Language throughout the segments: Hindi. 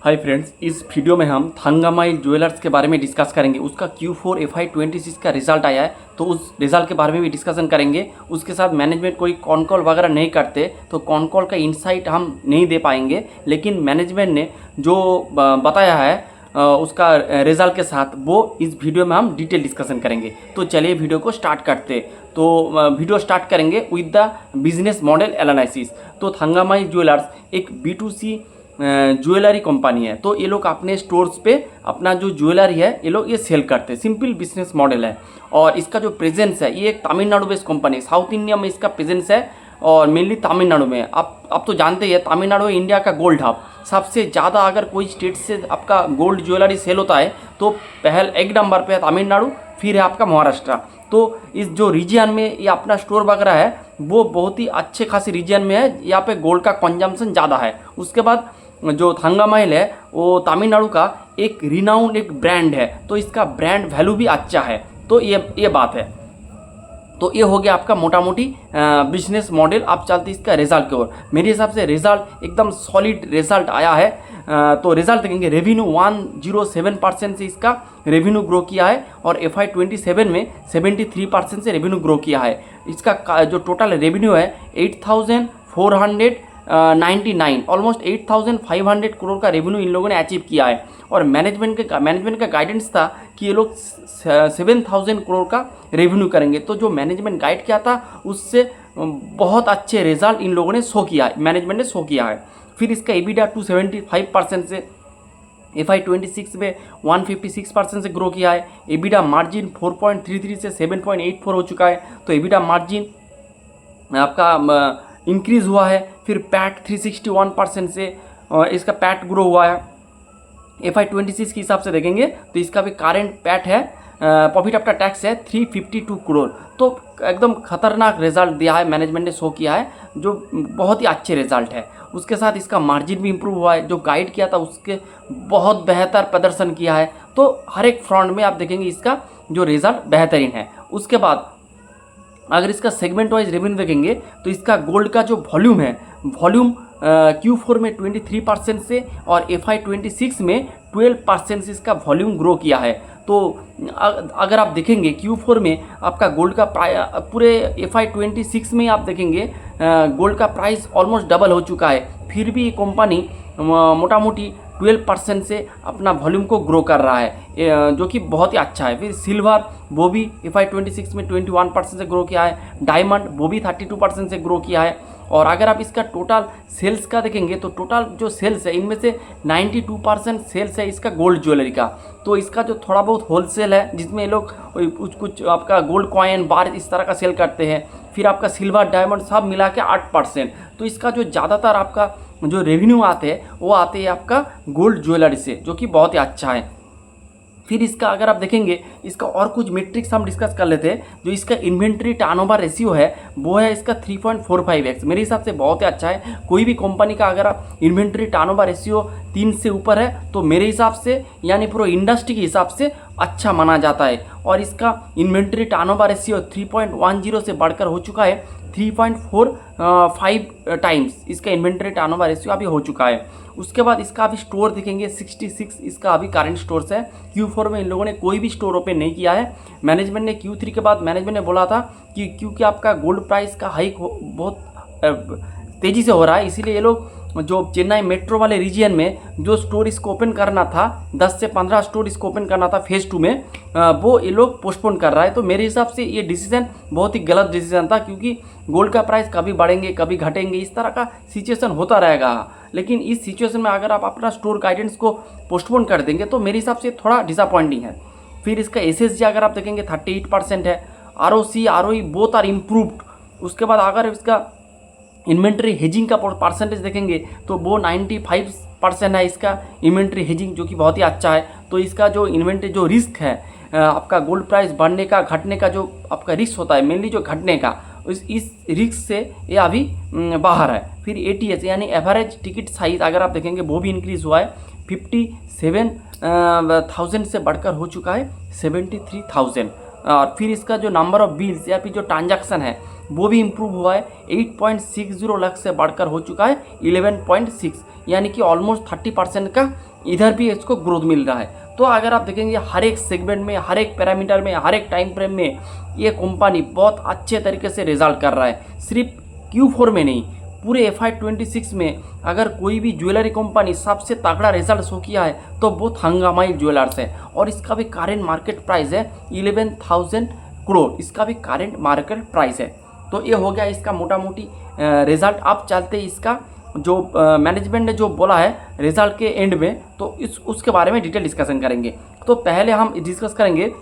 हाय फ्रेंड्स, इस वीडियो में हम थंगामाइल ज्वेलर्स के बारे में डिस्कस करेंगे। उसका Q4 FY26 का रिजल्ट आया है, तो उस रिजल्ट के बारे में भी डिस्कशन करेंगे। उसके साथ मैनेजमेंट कोई कॉन कॉल वगैरह नहीं करते, तो कॉन कॉल का इंसाइट हम नहीं दे पाएंगे, लेकिन मैनेजमेंट ने जो बताया है उसका रिजल्ट के साथ, वो इस वीडियो में हम डिटेल डिस्कशन करेंगे। तो चलिए वीडियो को स्टार्ट करते। तो वीडियो स्टार्ट करेंगे with the business model analysis. तो थंगामाइल ज्वेलर्स एक B2C ज्वेलरी कंपनी है। तो ये लोग अपने स्टोर्स पे अपना जो ज्वेलरी है ये लोग ये सेल करते हैं। सिंपल बिजनेस मॉडल है। और इसका जो प्रेजेंस है, ये एक तमिलनाडु बेस्ड कंपनी है। साउथ इंडिया में इसका प्रेजेंस है और मेनली तमिलनाडु में। आप तो जानते ही है, तमिलनाडु इंडिया का गोल्ड हब। सबसे ज़्यादा अगर कोई स्टेट से आपका गोल्ड ज्वेलरी सेल होता है तो एक नंबर पे है तमिलनाडु, फिर है आपका महाराष्ट्र। तो इस जो रीजन में ये अपना स्टोर वगैरह है वो बहुत ही अच्छे खासी रीजन में है। यहाँ पे गोल्ड का कंजम्पशन ज़्यादा है। उसके बाद जो थंगामाइल है वो तमिलनाडु का एक रिनाउंड एक ब्रांड है, तो इसका ब्रांड वैल्यू भी अच्छा है। तो ये बात है। तो ये हो गया आपका मोटा मोटी बिजनेस मॉडल। आप चलते इसका रिजल्ट की ओर। मेरे हिसाब से रिजल्ट एकदम सॉलिड रिजल्ट आया है। तो रिजल्ट देखेंगे, रेवेन्यू 107% से इसका रेवेन्यू ग्रो किया है और FY27 में 73% से रेवेन्यू ग्रो किया है। इसका जो टोटल रेवेन्यू है 8,499, ऑलमोस्ट 8,500 करोड़ का रेवेन्यू इन लोगों ने अचीव किया है। और मैनेजमेंट का गाइडेंस था कि ये लोग 7,000 करोड़ का रेवेन्यू करेंगे। तो जो मैनेजमेंट गाइड किया था उससे बहुत अच्छे रिजल्ट इन लोगों ने शो किया है, मैनेजमेंट ने शो किया है। फिर इसका EBITDA 275% से FY26 में 156% से ग्रो किया है। EBITDA मार्जिन 4.33 से 7.84 हो चुका है। तो EBITDA मार्जिन आपका इंक्रीज़ हुआ है। फिर पैट 361% से इसका पैट ग्रो हुआ है। FY26 के हिसाब से देखेंगे तो इसका भी करेंट पैट है, प्रॉफिट आफ्टर टैक्स है 352 करोड़। तो एकदम खतरनाक रिजल्ट दिया है, मैनेजमेंट ने शो किया है, जो बहुत ही अच्छे रिजल्ट है। उसके साथ इसका मार्जिन भी इम्प्रूव हुआ है। जो गाइड किया था उसके बहुत बेहतर प्रदर्शन किया है। तो हर एक फ्रंट में आप देखेंगे इसका जो रिजल्ट बेहतरीन है। उसके बाद अगर इसका सेगमेंट वाइज रेवेन्यू देखेंगे तो इसका गोल्ड का जो वॉल्यूम है, वॉल्यूम Q4 में 23% से और FY26 में 12% से इसका वॉल्यूम ग्रो किया है। तो अगर आप देखेंगे Q4 में आपका गोल्ड का पूरे FY26 में आप देखेंगे गोल्ड का प्राइस ऑलमोस्ट डबल हो चुका है। फिर भी ये कंपनी मोटा मोटी 12% से अपना वॉल्यूम को ग्रो कर रहा है, जो कि बहुत ही अच्छा है। फिर सिल्वर वो भी FY26 में 21% से ग्रो किया है। डायमंड वो भी 32% से ग्रो किया है। और अगर आप इसका टोटल सेल्स का देखेंगे तो टोटल जो सेल्स है इनमें से 92% सेल्स है इसका गोल्ड ज्वेलरी का। तो इसका जो थोड़ा बहुत होलसेल है जिसमें लोग कुछ आपका गोल्ड कॉइन बार इस तरह का सेल करते हैं। फिर आपका सिल्वर डायमंड सब मिला के 8%। तो इसका जो ज़्यादातर आपका जो रेवेन्यू आते हैं वो आते हैं आपका गोल्ड ज्वेलरी से, जो कि बहुत ही अच्छा है। फिर इसका अगर आप देखेंगे इसका और कुछ मेट्रिक्स हम डिस्कस कर लेते हैं। जो इसका इन्वेंट्री टर्नओवर रेशियो है वो है इसका 3.45x। मेरे हिसाब से बहुत ही अच्छा है। कोई भी कंपनी का अगर आप इन्वेंट्री टर्नओवर रेशियो 3 से ऊपर है तो मेरे हिसाब से यानी पूरे इंडस्ट्री के हिसाब से अच्छा माना जाता है। और इसका इन्वेंट्री टर्नओवर रेशियो 3.10 से बढ़कर हो चुका है 3.45 टाइम्स इसका इन्वेंट्री टर्नओवर रेशियो अभी हो चुका है। उसके बाद इसका अभी स्टोर देखेंगे 66 इसका अभी करंट स्टोर्स है। Q4 में इन लोगों ने कोई भी स्टोर ओपन नहीं किया है। मैनेजमेंट ने Q3 के बाद मैनेजमेंट ने बोला था कि क्योंकि आपका गोल्ड प्राइस का हाइक बहुत तेज़ी से हो रहा है, इसीलिए ये लोग जो चेन्नई मेट्रो वाले रीजन में जो स्टोर इसको ओपन करना था, 10 से 15 स्टोर इसको ओपन करना था फेज़ 2 में, वो ये लोग पोस्टपोन कर रहा है। तो मेरे हिसाब से ये डिसीजन बहुत ही गलत डिसीजन था, क्योंकि गोल्ड का प्राइस कभी बढ़ेंगे कभी घटेंगे, इस तरह का सिचुएशन होता रहेगा। लेकिन इस सिचुएशन में अगर आप अपना स्टोर गाइडेंस को पोस्टपोन कर देंगे तो मेरे हिसाब से थोड़ा डिसअपॉइंटिंग है। फिर इसका SSG अगर आप देखेंगे 38% है। ROC ROE both are improved. उसके बाद अगर इसका इन्वेंट्री हेजिंग का परसेंटेज देखेंगे तो वो 95% है इसका इन्वेंट्री हेजिंग, जो कि बहुत ही अच्छा है। तो इसका जो इन्वेंट्री जो रिस्क है आपका गोल्ड प्राइस बढ़ने का घटने का जो आपका रिस्क होता है, मेनली जो घटने का, इस रिस्क से ये अभी बाहर है। फिर ATS यानी एवरेज टिकट साइज अगर आप देखेंगे वो भी इंक्रीज़ हुआ है। 57,000 से बढ़कर हो चुका है 73,000। और फिर इसका जो नंबर ऑफ बिल्स या फिर जो ट्रांजैक्शन है वो भी इम्प्रूव हुआ है। 8.60 लाख से बढ़कर हो चुका है 11.6, यानी कि ऑलमोस्ट 30% का इधर भी इसको ग्रोथ मिल रहा है। तो अगर आप देखेंगे हर एक सेगमेंट में, हर एक पैरामीटर में, हर एक टाइम फ्रेम में ये कंपनी बहुत अच्छे तरीके से रिजल्ट कर रहा है। सिर्फ Q4 में नहीं, पूरे FY26 में अगर कोई भी ज्वेलरी कंपनी सबसे तगड़ा रिजल्ट शो किया है तो वो हंगामाई ज्वेलर्स है। और इसका भी करेंट मार्केट प्राइस है 11,000 करोड़, इसका भी करेंट मार्केट प्राइस है। तो ये हो गया इसका मोटा मोटी रिजल्ट। अब चलते इसका जो मैनेजमेंट ने जो बोला है रिजल्ट के एंड में, तो उसके बारे में डिटेल डिस्कशन करेंगे। तो पहले हम डिस्कस करेंगे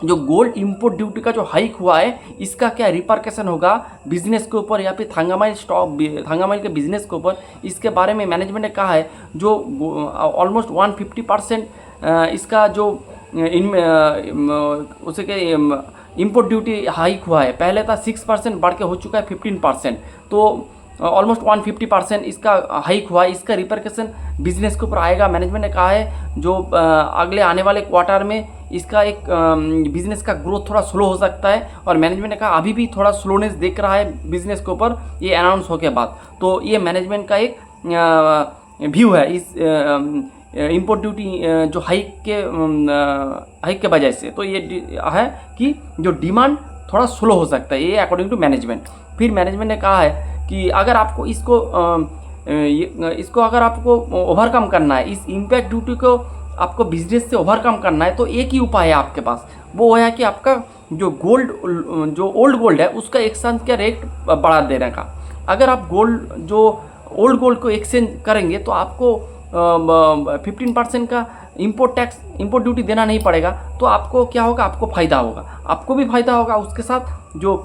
जो गोल्ड इंपोर्ट ड्यूटी का जो हाइक हुआ है इसका क्या रिपरकशन होगा बिजनेस के ऊपर या फिर थांगामाइल थांगामाइल के बिजनेस के ऊपर, इसके बारे में मैनेजमेंट ने कहा है। जो ऑलमोस्ट 150% इसका जो उसे के इंपोर्ट ड्यूटी हाइक हुआ है, पहले था 6% बढ़ के हो चुका है 15%, तो ऑलमोस्ट 150% इसका हाइक हुआ है। इसका रिपरकशन बिजनेस के ऊपर आएगा। मैनेजमेंट ने कहा है जो अगले आने वाले क्वार्टर में इसका एक बिजनेस का ग्रोथ थोड़ा स्लो हो सकता है। और मैनेजमेंट ने कहा अभी भी थोड़ा स्लोनेस देख रहा है बिजनेस के ऊपर ये अनाउंस होने के बाद। तो ये मैनेजमेंट का एक व्यू है इस इंपोर्ट ड्यूटी जो हाइक के वजह से। तो ये है कि जो डिमांड थोड़ा स्लो हो सकता है, ये अकॉर्डिंग टू मैनेजमेंट। फिर मैनेजमेंट ने कहा है कि अगर आपको इसको अगर आपको ओवरकम करना है, इस इम्पैक्ट ड्यूटी को आपको बिजनेस से ओवरकम करना है, तो एक ही उपाय है आपके पास, वो है कि आपका जो ओल्ड गोल्ड है उसका एक्सचेंज का रेट बढ़ा देने का। अगर आप ओल्ड गोल्ड को एक्सचेंज करेंगे तो आपको 15% का इंपोर्ट ड्यूटी देना नहीं पड़ेगा। तो आपको क्या होगा, आपको फ़ायदा होगा, आपको भी फ़ायदा होगा, उसके साथ जो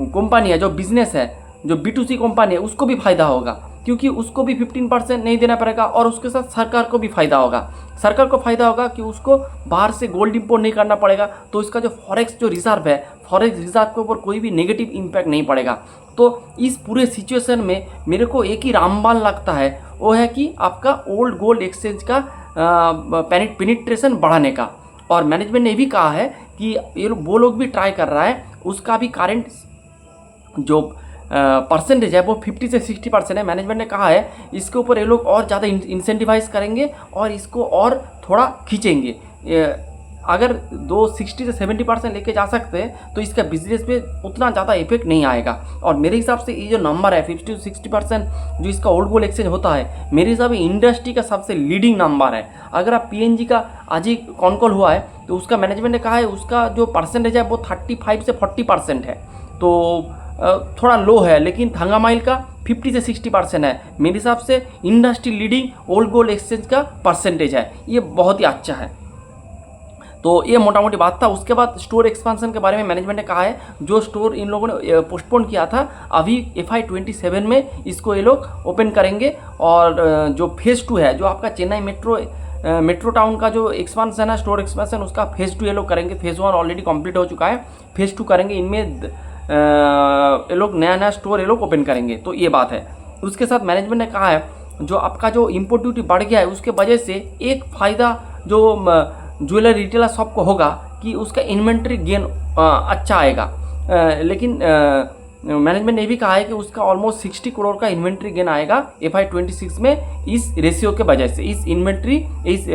कंपनी है, जो बिज़नेस है, जो B2C कंपनी है उसको भी फ़ायदा होगा, क्योंकि उसको भी 15% नहीं देना पड़ेगा। और उसके साथ सरकार को भी फ़ायदा होगा। सरकार को फ़ायदा होगा कि उसको बाहर से गोल्ड इंपोर्ट नहीं करना पड़ेगा। तो इसका जो फॉरेक्स जो रिजर्व है, फॉरेक्स रिजर्व के ऊपर कोई भी नेगेटिव इम्पैक्ट नहीं पड़ेगा। तो इस पूरे सिचुएशन में मेरे को एक ही रामबाण लगता है, वो है कि आपका ओल्ड गोल्ड एक्सचेंज का पेनिट्रेशन बढ़ाने का। और मैनेजमेंट ने भी कहा है कि वो लोग भी ट्राई कर रहा है, उसका भी करेंट जो परसेंटेज है वो 50 से 60% है। मैनेजमेंट ने कहा है इसके ऊपर ये लोग और ज़्यादा इंसेंटिवाइज करेंगे और इसको और थोड़ा खींचेंगे। अगर 60 से 70% लेके जा सकते हैं तो इसका बिजनेस पे उतना ज़्यादा इफेक्ट नहीं आएगा। और मेरे हिसाब से ये जो नंबर है 50 से 60% जो इसका ओल्ड गोल्ड एक्सचेंज होता है, मेरे हिसाब से इंडस्ट्री का सबसे लीडिंग नंबर है। अगर आप PNG का आज ही कॉन्कॉल हुआ है तो उसका मैनेजमेंट ने कहा है उसका जो परसेंटेज है वो 35 से 40% है, तो थोड़ा लो है। लेकिन थांगामाइल का 50 से 60% है। मेरे हिसाब से industry leading old gold exchange का परसेंटेज है, ये बहुत ही अच्छा है। तो ये मोटा मोटी बात था। उसके बाद स्टोर एक्सपांसन के बारे में मैनेजमेंट ने कहा है, जो स्टोर इन लोगों ने पोस्टपोन किया था अभी FY27 में इसको ये लोग ओपन करेंगे। और जो फेज़ 2 है, जो आपका चेन्नई मेट्रो टाउन का जो एक्सपांसन है, स्टोर एक्सपांसन, उसका फेज़ 2 ये लोग करेंगे। फेज़ 1 ऑलरेडी कंप्लीट हो चुका है, फेज़ 2 करेंगे। इनमें ये लोग नया स्टोर ये लोग ओपन करेंगे। तो ये बात है। उसके साथ मैनेजमेंट ने कहा है जो आपका जो इंपोर्ट ड्यूटी बढ़ गया है उसके वजह से एक फ़ायदा जो ज्वेलरी रिटेलर शॉप को होगा कि उसका इन्वेंट्री गेन अच्छा आएगा। लेकिन मैनेजमेंट ने भी कहा है कि उसका ऑलमोस्ट 60 करोड़ का इन्वेंट्री गेन आएगा FY26 में इस रेशियो के वजह से, इस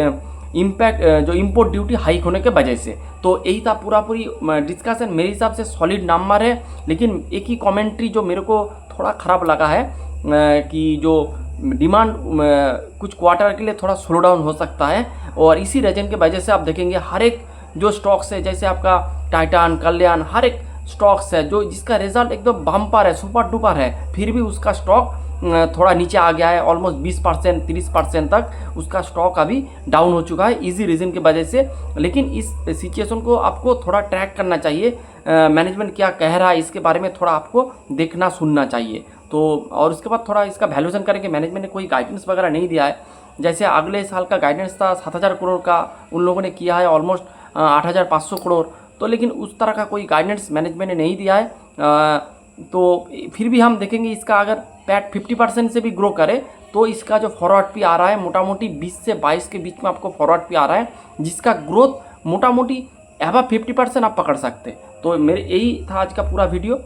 इम्पैक्ट जो इंपोर्ट ड्यूटी हाइक होने के वजह से। तो यही था पूरी डिस्कशन। मेरे हिसाब से सॉलिड नंबर है। लेकिन एक ही कमेंट्री जो मेरे को थोड़ा ख़राब लगा है कि जो डिमांड कुछ क्वार्टर के लिए थोड़ा स्लो डाउन हो सकता है। और इसी रीजन के वजह से आप देखेंगे हर एक जो स्टॉक्स है, जैसे आपका टाइटान, कल्याण, हर एक स्टॉक्स है जो जिसका रिजल्ट एकदम बम्पर है, सुपर डुपर है, फिर भी उसका स्टॉक थोड़ा नीचे आ गया है। ऑलमोस्ट 20% 30% तक उसका स्टॉक अभी डाउन हो चुका है इजी रीज़न की वजह से। लेकिन इस सिचुएशन को आपको थोड़ा ट्रैक करना चाहिए, मैनेजमेंट क्या कह रहा है इसके बारे में थोड़ा आपको देखना सुनना चाहिए। तो और उसके बाद थोड़ा इसका वैल्यूएशन करेंगे। मैनेजमेंट ने कोई गाइडेंस वगैरह नहीं दिया है। जैसे अगले साल का गाइडेंस था 7,000 करोड़ का, उन लोगों ने किया है ऑलमोस्ट 8,500 करोड़। तो लेकिन उस तरह का कोई गाइडेंस मैनेजमेंट ने नहीं दिया है। तो फिर भी हम देखेंगे इसका अगर पैट 50% से भी ग्रो करे तो इसका जो फॉरवर्ड पे आ रहा है मोटा मोटी 20 से 22 के बीच में आपको फॉरवर्ड पे आ रहा है, जिसका ग्रोथ मोटा मोटी अबव 50% आप पकड़ सकते। तो मेरे यही था आज का पूरा वीडियो।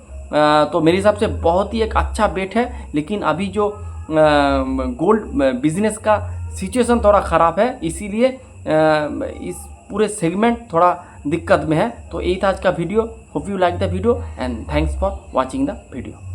तो मेरे हिसाब से बहुत ही एक अच्छा बेट है। लेकिन अभी जो गोल्ड बिजनेस का सिचुएशन थोड़ा ख़राब है, इसीलिए इस पूरे सेगमेंट थोड़ा दिक्कत में है। तो यही था आज का video. Hope you like the video and thanks for watching the video.